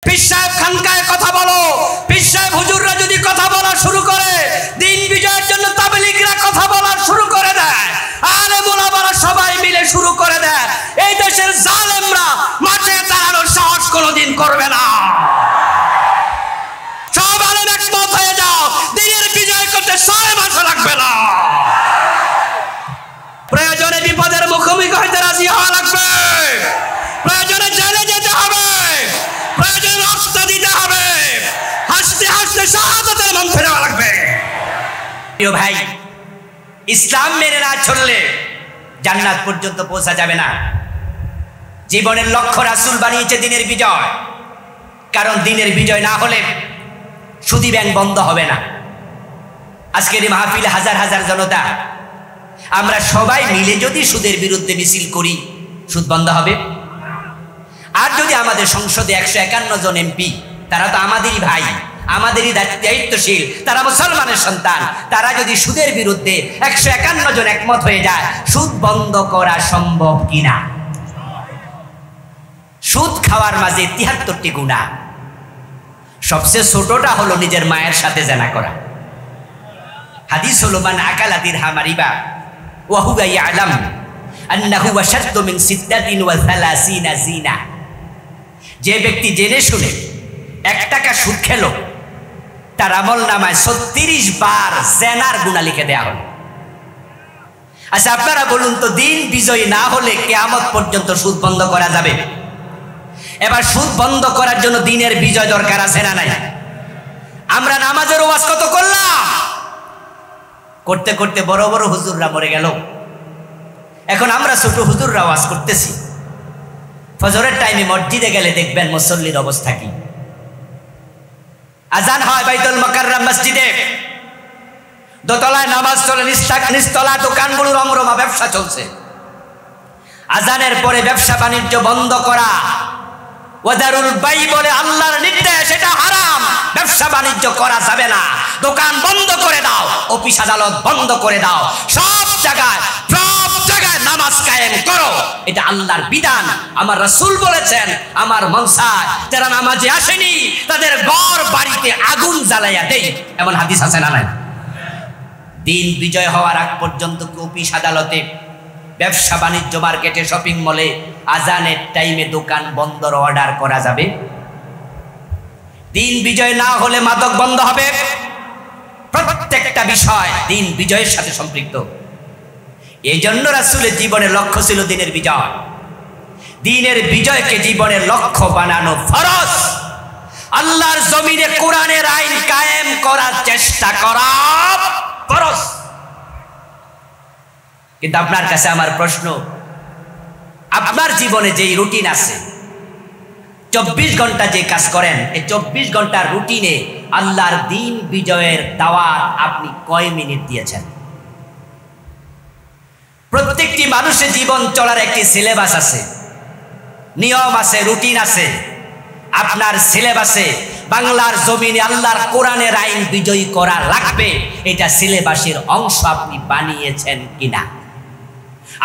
পীর সাহেব খানকায় কথা বলো, পীর সাহেব হুজুররা যদি কথা বলা শুরু করে, দিন বিজয়ের জন্য তাবলীগরা কথা বলা শুরু করে দেয়, আলেম ওলামারা সবাই মিলে শুরু করে দেয়, এই দেশের জালেমরা মাঠে দাঁড়ানোর সাহস কোনোদিন করবে না। সব আলেম একমত হয়ে যাও, দিনের বিজয় করতে 6 মাস লাগবে না। প্রয়োজনে বিপদের মুখোমুখি হইতে রাজি হওয়া লাগবে, প্রয়োজনে জেলে যেতে হবে, প্রয়োজনে রক্ত দিতে হবে, হাসতে হাসতে শাহাদাতের মন ফেরানো লাগবে। প্রিয় ভাই, ইসলাম মেনে না চললে জান্নাত পর্যন্ত পৌঁছা যাবে না। জীবনের লক্ষ্য রাসূল বানিয়েছে দিনের বিজয়, কারণ দিনের বিজয় না হলে সুদী ব্যাংক বন্ধ হবে না। আজকের এই মাহফিলে হাজার হাজার জনতা, আমরা সবাই মিলে যদি সুদের বিরুদ্ধে মিছিল করি, সুদ বন্ধ হবে? আর যদি আমাদের সংসদে 151 জন এমপি, তারা তো আমাদেরই ভাই, আমাদেরই দায়িত্বশীল, তারা মুসলমানের সন্তান, তারা যদি সুদের বিরুদ্ধে 151 জন একমত হয়ে যায়, সুদ বন্ধ করা সম্ভব কিনা? সুদ খাওয়ার মাঝে 73টি গুনাহ, সবচেয়ে ছোটটা হলো নিজের মায়ের সাথে জেনা করা। হাদিস হলো মান আকালা দিরহাম রিবা ওয়া হুয়া ইয়ালাম আন্নাহু আশাদ্দু মিন 36 জিনা। যে ব্যক্তি জেনে শুনে 1 টাকা সুদ খেলো, তার আমলনামায় 36 বার জেনার গুনাহ লিখে দেয়া হলো। আচ্ছা আপনারা বলুন তো, দিন বিজয় না হলে কিয়ামত পর্যন্ত সুদ বন্ধ করা যাবে? এবার সুদ বন্ধ করার জন্য দিনের বিজয় দরকার আছে না নাই? আমরা নামাজের ওয়াজ কত করলাম, করতে করতে বড় বড় হুজুররা মরে গেল, এখন আমরা ছোট হুজুররা ওয়াজ করতেছি। ফজরের টাইমে মসজিদে গেলে দেখবেন মুসল্লির অবস্থা কি। আজান হয় বাইতুল মুকাররম মসজিদে, দোতলায় নামাজ চলে, নিচতলা দোকানগুলো রমরমা ব্যবসা চলছে। আজানের পরে ব্যবসা বাণিজ্য বন্ধ করা, ওয়াদারুল বাই বলে আল্লাহর নির্দেশ, এটা হারাম, ব্যবসা বাণিজ্য করা যাবে না, দোকান বন্ধ করে দাও, অফিস আদালত বন্ধ করে দাও, সব জায়গায় নামাজ কায়েম করো, এটা আল্লাহর বিধান। আমার রাসূল বলেছেন, আমার মনসায় যারা নামাজে আসেনি তাদের ঘর বাড়িতে আগুন জ্বালাইয়া দেই, এমন হাদিস আছে না নাই? দিন বিজয় হওয়ার আগ পর্যন্ত অফিস আদালতে, ব্যবসা বাণিজ্য, মার্কেটে, শপিং মলে আজানের টাইমে দোকান বন্ধর অর্ডার করা যাবে? দিন বিজয় না হলে মাদক বন্ধ হবে। প্রত্যেকটা বিষয় দিন বিজয়ের সাথে সম্পৃক্ত। এই জন্য রাসূলের জীবনের লক্ষ্য ছিল দিনের বিজয়। দিনের বিজয়কে জীবনের লক্ষ্য বানানো ফরজ। আল্লাহর জমিনে কোরআনের আইন কায়েম করার চেষ্টা করা ফরজ। কিন্তু আপনার কাছে আমার প্রশ্ন, আপনার জীবনে যেই রুটিন আছে, 24 ঘন্টা যে কাজ করেন, এই 24 ঘন্টার রুটিনে আল্লাহর দিন বিজয়ের দাওয়াত আপনি কয় মিনিট দিয়েছেন? প্রত্যেকটি মানুষের জীবন চলার একটি সিলেবাস আছে, নিয়ম আছে, রুটিন আছে। আপনার সিলেবাসে বাংলার জমিনে আল্লাহর কোরআনের আইন বিজয়ী করা লাগবে, এটা সিলেবাসের অংশ আপনি বানিয়েছেন কিনা?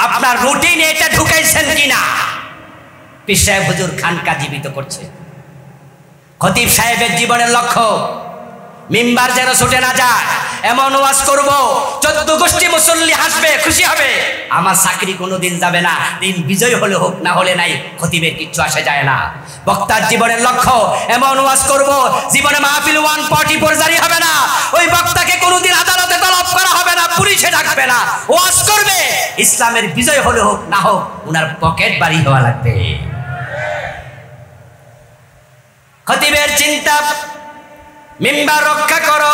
আপনার রুটিনে এটা ঢুকাইছেন কিনা? পীর সাহেব হুজুর খানকা জীবিত করছে। খতিব সাহেবের জীবনের লক্ষ্য মিম্বার যেন ছুটে না যায়, এমন ওয়াজ করব 14 গোষ্ঠী মুসল্লি হাসবে, খুশি হবে, আমার চাকরি কোনোদিন যাবে না, দিন বিজয় হলে হোক, না হলে নাই, খতিবের কিচ্ছু আসে যায় না। বক্তার জীবনের লক্ষ্য এমন ওয়াজ করব, জীবনে মাহফিল 144 জারি হবে না, ওই বক্তাকে কোনোদিন আদালতে তলব করা হবে না, পুলিশে ডাকবে না, ওয়াজ করবে, ইসলামের বিজয় হলে হোক না হোক, উনার পকেট বাড়ি হওয়া লাগবে। খতিবের চিন্তা মিম্বার রক্ষা করো,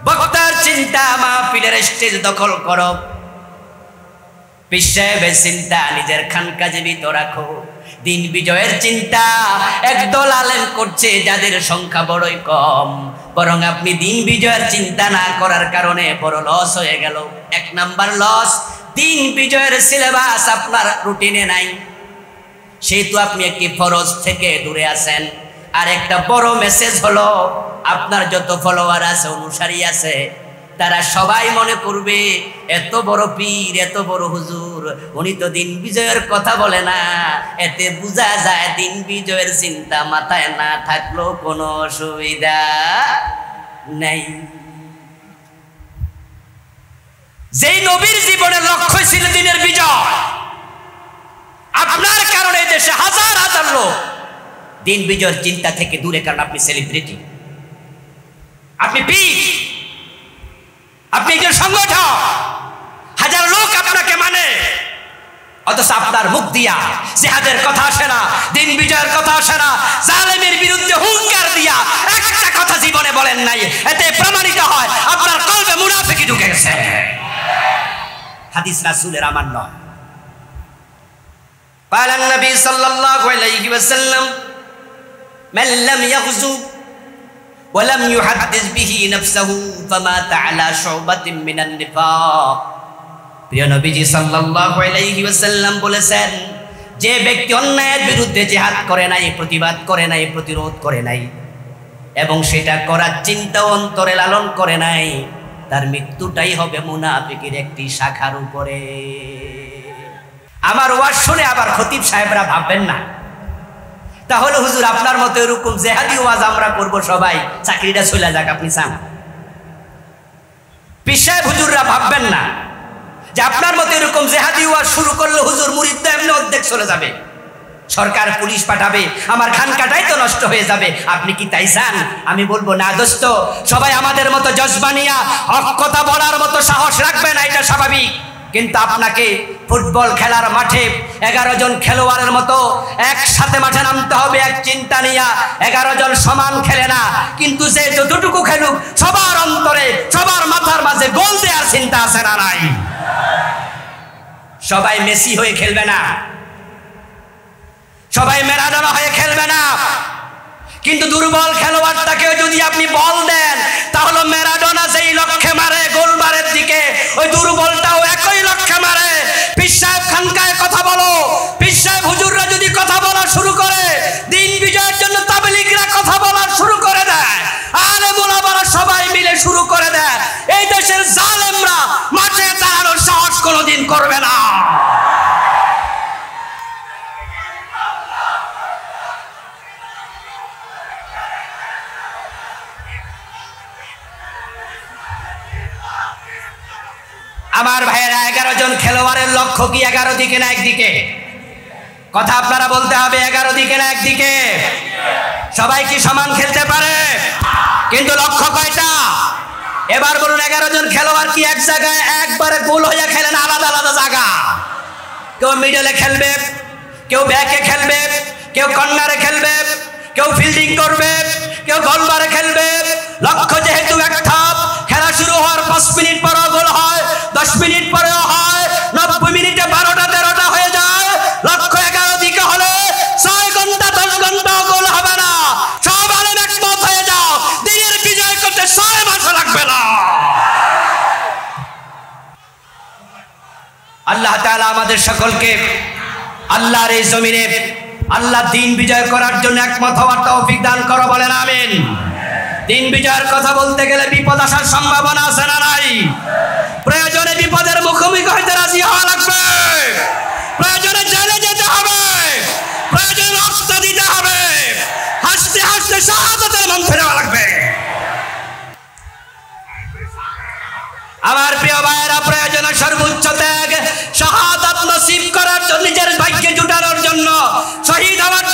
বক্তার চিন্তা মাহফিলের স্টেজ দখল করো, পীর সাহেবের চিন্তা নিজের খানকা জীবিত রাখো। দিন বিজয়ের চিন্তা একদল আলেম করছে যাদের সংখ্যা বড়ই কম, বরং আপনি দিন বিজয়ের চিন্তা না করার কারণে বড় লস হয়ে গেল। 1 নাম্বার লস, দিন বিজয়ের সিলেবাস আপনার রুটিনে নাই, সেহেতু আপনি একটি ফরজ থেকে দূরে আছেন। আর একটা বড় মেসেজ হলো, আপনার যত ফলোয়ার আছে, অনুসারী আছে, তারা সবাই মনে করবে এত বড় পীর, এত বড় হুজুর, উনি তো দিন বিজয়ের কথা বলে না। এতে বোঝা যায় দিন বিজয়ের চিন্তা মাথায় না থাকলেও কোনো অসুবিধা নেই। যেই নবীর জীবনের লক্ষ্য ছিল দিনের বিজয়, আপনার কারণে দেশে হাজার হাজার লোক দিন বিজয়ের চিন্তা থেকে দূরে, কারণ আপনি সেলিব্রিটি, আপনি পীর, আপনি একজন সংগঠক, হাজার লোক আপনাকে মানে, অথচ আপনার মুখ দিয়া জিহাদের কথা আসে না, দিন বিজয়ের কথা আসে না, জালেমের বিরুদ্ধে হুঙ্কার দিয়া একটা কথা জীবনে বলেন নাই। এতে প্রমাণিত হয় আপনার কলবে মুনাফিকি ঢুকে গেছে। হাদিস রাসূলের আমার নয়। قال النبي صلى الله عليه وسلم من لم يغزو ولم يحدث به نفسه فمات على شعبة من النفاق। প্রিয় নবীজি সাল্লাল্লাহু আলাইহি ওয়াসাল্লাম বলেছেন, যে ব্যক্তি অন্যায়ের বিরুদ্ধে জিহাদ করে নাই, প্রতিবাদ করে নাই, প্রতিরোধ করে নাই এবং সেটা করার চিন্তা অন্তরে লালন করে নাই, তার মৃত্যুটাই হবে মুনাফিকের একটি শাখার উপরে। আমার ওয়াজ শুনে আবার খতিব সাহেবরা ভাববেন না তাহলে হুজুর আপনার মতো এরকম জেহাদি ওয়াজ আমরা করব, সবাই চাকরিটা চলে যাক, আপনি চান? পীর সাহেব হুজুররা ভাববেন না যে আপনার মতো এরকম জেহাদি ওয়াজ শুরু করলে হুজুর মুরিদ এমনি অর্ধেক চলে যাবে, সরকার পুলিশ পাঠাবে, আমার খানকাটাই তো নষ্ট হয়ে যাবে। আপনি কি তাই চান? আমি বলবো না দোস্ত, সবাই আমাদের মতো জজবানিয়া হক কথা বলার মতো সাহস রাখবে না, এটা স্বাভাবিক। কিন্তু আপনাকে ফুটবল খেলার মাঠে 11 জন খেলোয়াড়ের মতো একসাথে মাঠে নামতে হবে এক চিন্তা নিয়ে। 11 জন সমান খেলে না, কিন্তু যে যতটুকু খেলুক সবার অন্তরে, সবার মাথার মাঝে গোল দেওয়ার চিন্তা আছে না নাই? সবাই মেসি হয়ে খেলবে না, সবাই ম্যারাডোনা হয়ে খেলবে না, কিন্তু দুর্বল খেলোয়াড়টাকে যদি আপনি বল দেন তাহলে ম্যারাডোনা যেই লক্ষ্যে মারে গোলবারের দিকে, ওই দুর্বলটাও একই লক্ষ্যে মারে। পীর সাহেব খানকায় কথা বলো, পীর সাহেব হুজুররা যদি কথা বলা শুরু করে, দিন বিজয়ের জন্য তাবলীগরা কথা বলা শুরু করে দেয়, আলেম ওলামারা সবাই মিলে শুরু করে দেয়, এই দেশের জালেমরা মাঠে দাঁড়ানোর সাহস কোনোদিন করবে না। আমার ভাইয়েরা, 11 জন খেলোয়াড়ের লক্ষ্য কি 11 দিকে না একদিকে? কথা আপনারা বলতে হবে, 11 দিকে না একদিকে? সবাই কি সমান খেলতে পারে? কিন্তু লক্ষ্য কয়টা? এবার বলুন, 11 জন খেলোয়াড় কি এক জায়গায় একবারে গোল হয়ে খেলেন? আলাদা আলাদা জায়গা। কেউ মিডলে খেলবে, কেউ ব্যাকে খেলবে, কেউ কর্নারে খেলবে, কেউ ফিল্ডিং করবে, কেউ গোলবারে খেলবে। লক্ষ্য যেহেতু একটা, খেলা শুরু হওয়ার 5 মিনিট পরেও গোল হয়, 10 মিনিট পরেও হয়, 90 মিনিটে 12টা 13টা হয়ে যায়। লক্ষ্য 11 দিকে হলে 6 ঘন্টা 10 ঘন্টাও গোল হবে না। সব আলেম একমত হয়ে যাও, দিনের বিজয় করতে 6 মাস লাগবে না। আল্লাহ তাআলা আমাদের সকলকে আল্লাহর এই জমিনে আল্লাহ দিন বিজয় করার জন্য একমত হওয়ার তৌফিক দান করো, বলেন আমিন। দিন বিজয়ের কথা বলতে গেলে বিপদ আসার সম্ভাবনা আছে না নাই? প্রয়োজনে বিপদের মুখোমুখি হইতে রাজি হওয়া লাগবে, প্রয়োজনে জেলে যেতে হবে, প্রয়োজনে রক্ত দিতে হবে, হাসতে হাসতে শাহাদাতের মন ফেরানো লাগবে। আমার প্রিয় ভাইয়েরা, প্রয়োজনে সর্বোচ্চ ত্যাগ, শাহাদাত নসিব করার জন্য, নিজের ভাগ্যে জুটানোর জন্য, শহীদ হওয়ার